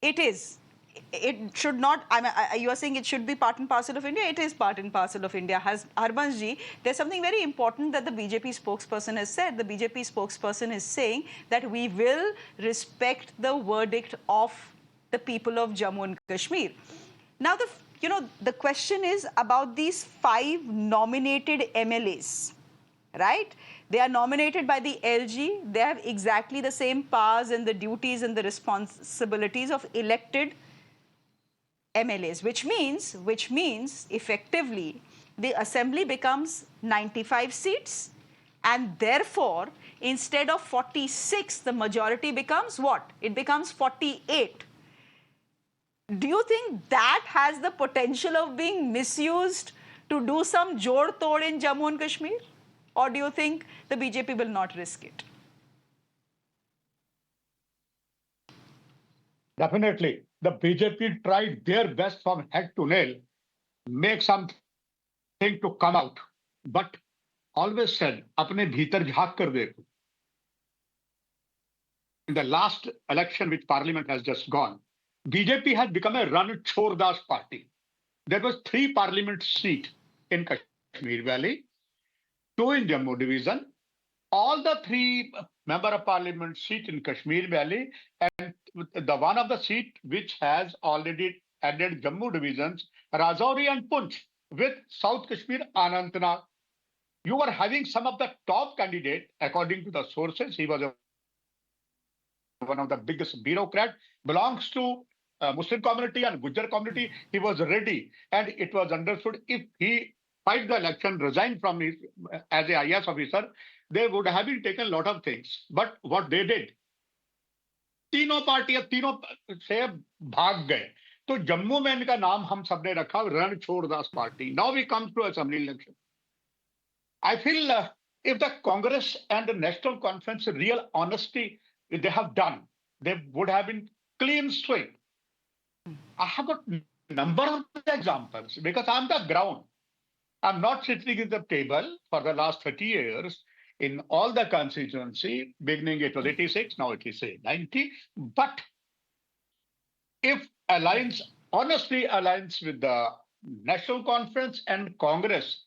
it is. It should not, you are saying it should be part and parcel of India. It is part and parcel of India. Harbans ji, there's something very important that the BJP spokesperson has said. The BJP spokesperson is saying that we will respect the verdict of the people of Jammu and Kashmir. Now, the question is about these 5 nominated MLAs, right? They are nominated by the LG. They have exactly the same powers and the duties and the responsibilities of elected MLAs, which means effectively the assembly becomes 95 seats, and therefore instead of 46, the majority becomes what? It becomes 48. Do you think that has the potential of being misused to do some jod tod in Jammu and Kashmir? Or do you think the BJP will not risk it? Definitely. The BJP tried their best from head to nail, make something to come out, but always said, apne bhitar jhaak kar dekho. In the last election which parliament has just gone, BJP has become a run chhor das party. There was 3 parliament seats in Kashmir Valley, 2 in Jammu division, all the 3 member of parliament seat in Kashmir Valley, and the one of the seat which has already added Jammu divisions, Rajouri and Poonch, with South Kashmir, Anantnag. You were having some of the top candidate, according to the sources. He was one of the biggest bureaucrat, belongs to Muslim community and Gujar community. He was ready, and it was understood if he fight the election, resign from his as a IAS officer, they would have been taken a lot of things. But what they did, तीनों पार्टियां तीनों से भाग गए. तो जम्मू में इनका नाम हम सबने रखा रण छोड़ दास party. Now we come to assembly election. I feel if the Congress and the National Conference real honesty they have done, they would have been clean sweep. I have a number of examples because I'm the ground. I'm not sitting at the table for the last 30 years in all the constituency. Beginning it was 86, now it is 90. But if alliance, honestly alliance with the National Conference and Congress,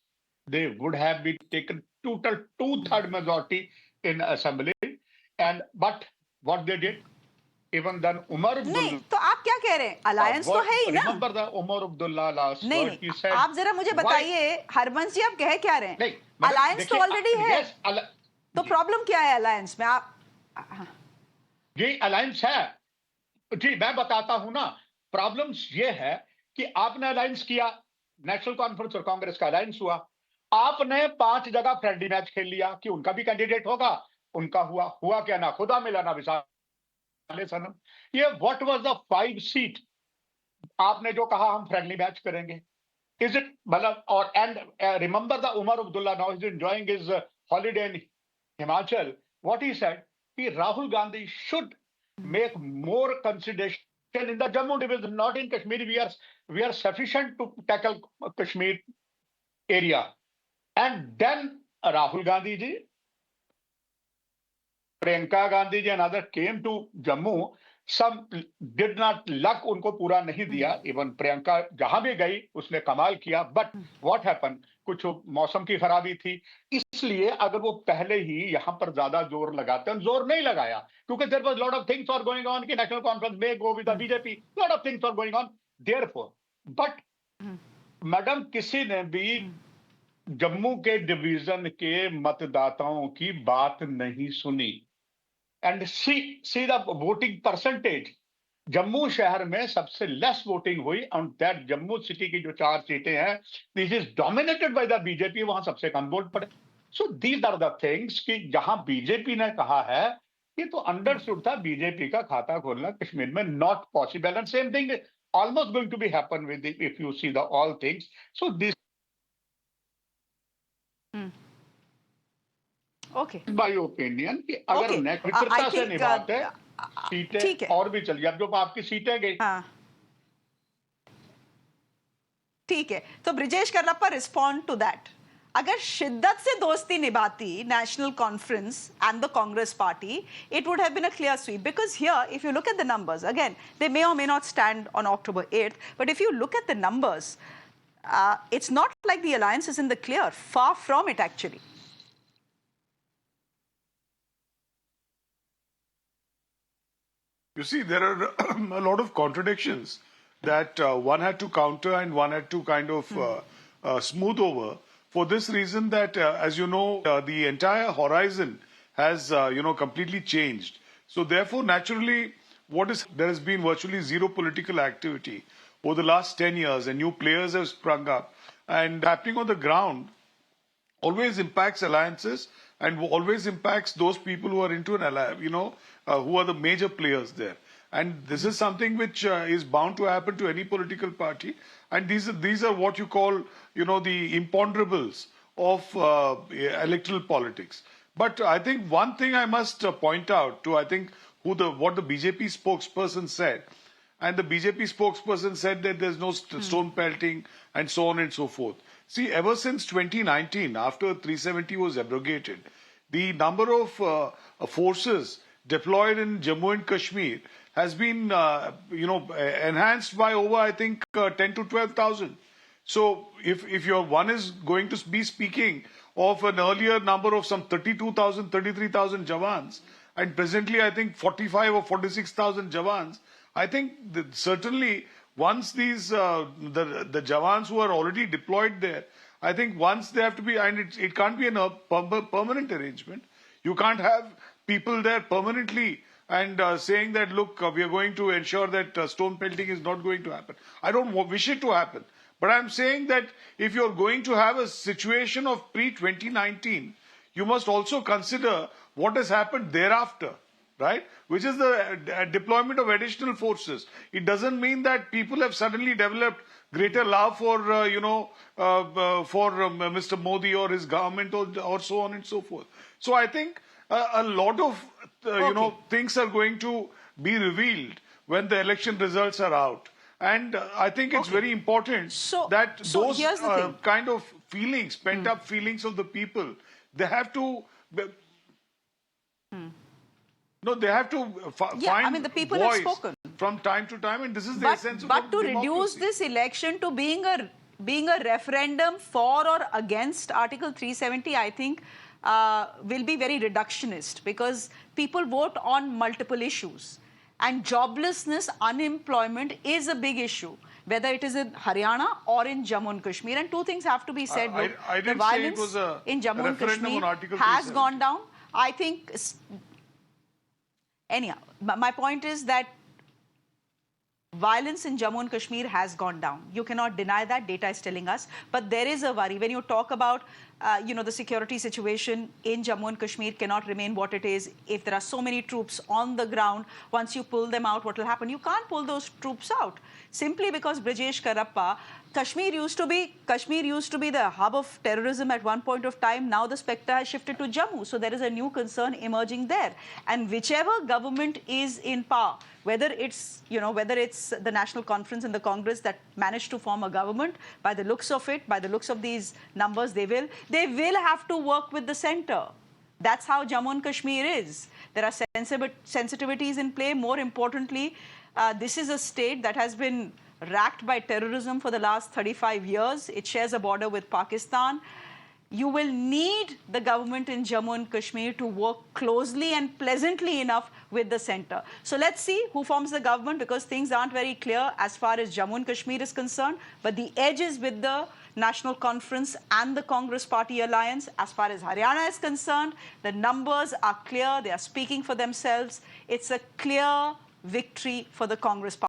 they would have been taken total 2/3 majority in assembly. And but what they did, even then Umar Abdullah. नहीं, तो आप क्या कह रहे हैं? Alliance तो है ही ना? Remember the Umar Abdullah last नहीं, word he said. आप जरा मुझे बताइए, हरबंस जी आप कह क्या रहे हैं? नहीं, अलायंस तो ऑलरेडी है. Yes, तो प्रॉब्लम क्या है अलायंस में? आप ये अलायंस है. जी मैं बताता हूं ना. प्रॉब्लम ये है कि आपने अलायंस किया, नेशनल कॉन्फ्रेंस और कांग्रेस का अलायंस हुआ. आपने 5 जगह फ्रेंडली मैच खेल लिया कि उनका भी कैंडिडेट होगा, उनका हुआ क्या, ना खुदा मिला ना विशाल सनम. ये व्हाट वाज द 5 सीट आपने जो कहा हम फ्रेंडली मैच करेंगे. Is it मतलब और and remember the Umar Abdullah now is enjoying his holiday in Himachal. What he said, he Rahul Gandhi should make more consideration in the Jammu division, not in Kashmir. We are sufficient to tackle Kashmir area. And then Rahul Gandhi ji, Priyanka Gandhi ji and others came to Jammu. Some did not luck उनको पूरा नहीं दिया. Even Priyanka जहां भी गई उसने कमाल किया. But what happened? कुछ मौसम की खराबी थी, इसलिए अगर वो पहले ही यहाँ पर ज्यादा जोर लगाते हैं, जोर नहीं लगाया क्योंकि there was lot of things are going on कि नेशनल कॉन्फ्रेंस में go with the BJP, lot of things are going on therefore. But madam किसी ने भी जम्मू के डिवीजन के मतदाताओं की बात नहीं सुनी। And see the voting percentage, Jammu शहर में सबसे लेस वोटिंग हुई ऑन दैट जम्मू सिटी की जो 4 सीटें हैं, this is dominated by the BJP, वहां सबसे कम वोट पड़े। So these are the things कि जहां बीजेपी ने कहा है, ये तो अंडरस्टूड था बीजेपी का खाता खोलना कश्मीर में not possible, and same thing almost going to be happen with if you see the all things. So this okay, my opinion कि अगर नेतृत्वता से निभाते सीटें और भी चलिए, अब जो आपकी सीटें गई। हाँ, ठीक है, तो ब्रिजेश करप्पा रिस्पॉन्ड टू दैट। अगर शिद्दत से दोस्ती निभाती national conference and the Congress party, it would have been a clear sweep, because here if you look at the numbers, again they may or may not stand on October 8th, but if you look at the numbers, it's not like the alliance is in the clear, far from it actually. You see, there are a lot of contradictions that one had to counter and one had to kind of smooth over. For this reason that, as you know, the entire horizon has, completely changed. So therefore, naturally, there has been virtually zero political activity over the last 10 years, and new players have sprung up. And happening on the ground always impacts alliances and always impacts those people who are into an alliance, who are the major players there. And this is something which is bound to happen to any political party. And these are what you call, the imponderables of electoral politics. But I think one thing I must point out to, I think, what the BJP spokesperson said. And the BJP spokesperson said that there's no stone pelting and so on and so forth. See, ever since 2019, after 370 was abrogated, the number of forces deployed in Jammu and Kashmir has been, enhanced by over, I think, 10 to 12,000. So if your one is going to be speaking of an earlier number of some 32,000, 33,000 jawans, and presently I think 45 or 46,000 jawans, I think that certainly once these the jawans who are already deployed there, I think once they have to be, and it can't be a permanent arrangement. You can't have people there permanently and saying that, look, we are going to ensure that stone pelting is not going to happen. I don't wish it to happen. But I'm saying that if you're going to have a situation of pre-2019, you must also consider what has happened thereafter, right? Which is the deployment of additional forces. It doesn't mean that people have suddenly developed greater love for, Mr. Modi or his government or so on and so forth. So I think a lot of, things are going to be revealed when the election results are out. And I think it's very important that those kind of feelings, pent-up feelings of the people, they have to... No, they have to find the people voice have spoken from time to time, and this is the essence of But to democracy. reduce this election to being a referendum for or against Article 370, I think will be very reductionist, because people vote on multiple issues. And joblessness, unemployment is a big issue, whether it is in Haryana or in Jammu and Kashmir. And two things have to be said. I The didn't say it violence was a in Jammu and referendum Kashmir on Article has 370. gone down. I think, anyhow, my point is that violence in Jammu and Kashmir has gone down. You cannot deny that. Data is telling us. But there is a worry. When you talk about, the security situation in Jammu and Kashmir cannot remain what it is. If there are so many troops on the ground, once you pull them out, what will happen? You can't pull those troops out. Simply because Brijesh Karappa, Kashmir used to be the hub of terrorism at one point of time. Now the spectre has shifted to Jammu. So there is a new concern emerging there. And whichever government is in power, whether it's the National Conference and the Congress that managed to form a government, by the looks of it, by the looks of these numbers, they will have to work with the center. That's how Jammu and Kashmir is. There are sensitivities in play. More importantly, this is a state that has been racked by terrorism for the last 35 years. It shares a border with Pakistan. You will need the government in Jammu and Kashmir to work closely and pleasantly enough with the center. So let's see who forms the government, because things aren't very clear as far as Jammu and Kashmir is concerned. But the edge is with the National Conference and the Congress Party alliance. As far as Haryana is concerned, the numbers are clear. They are speaking for themselves. It's a clear victory for the Congress Party.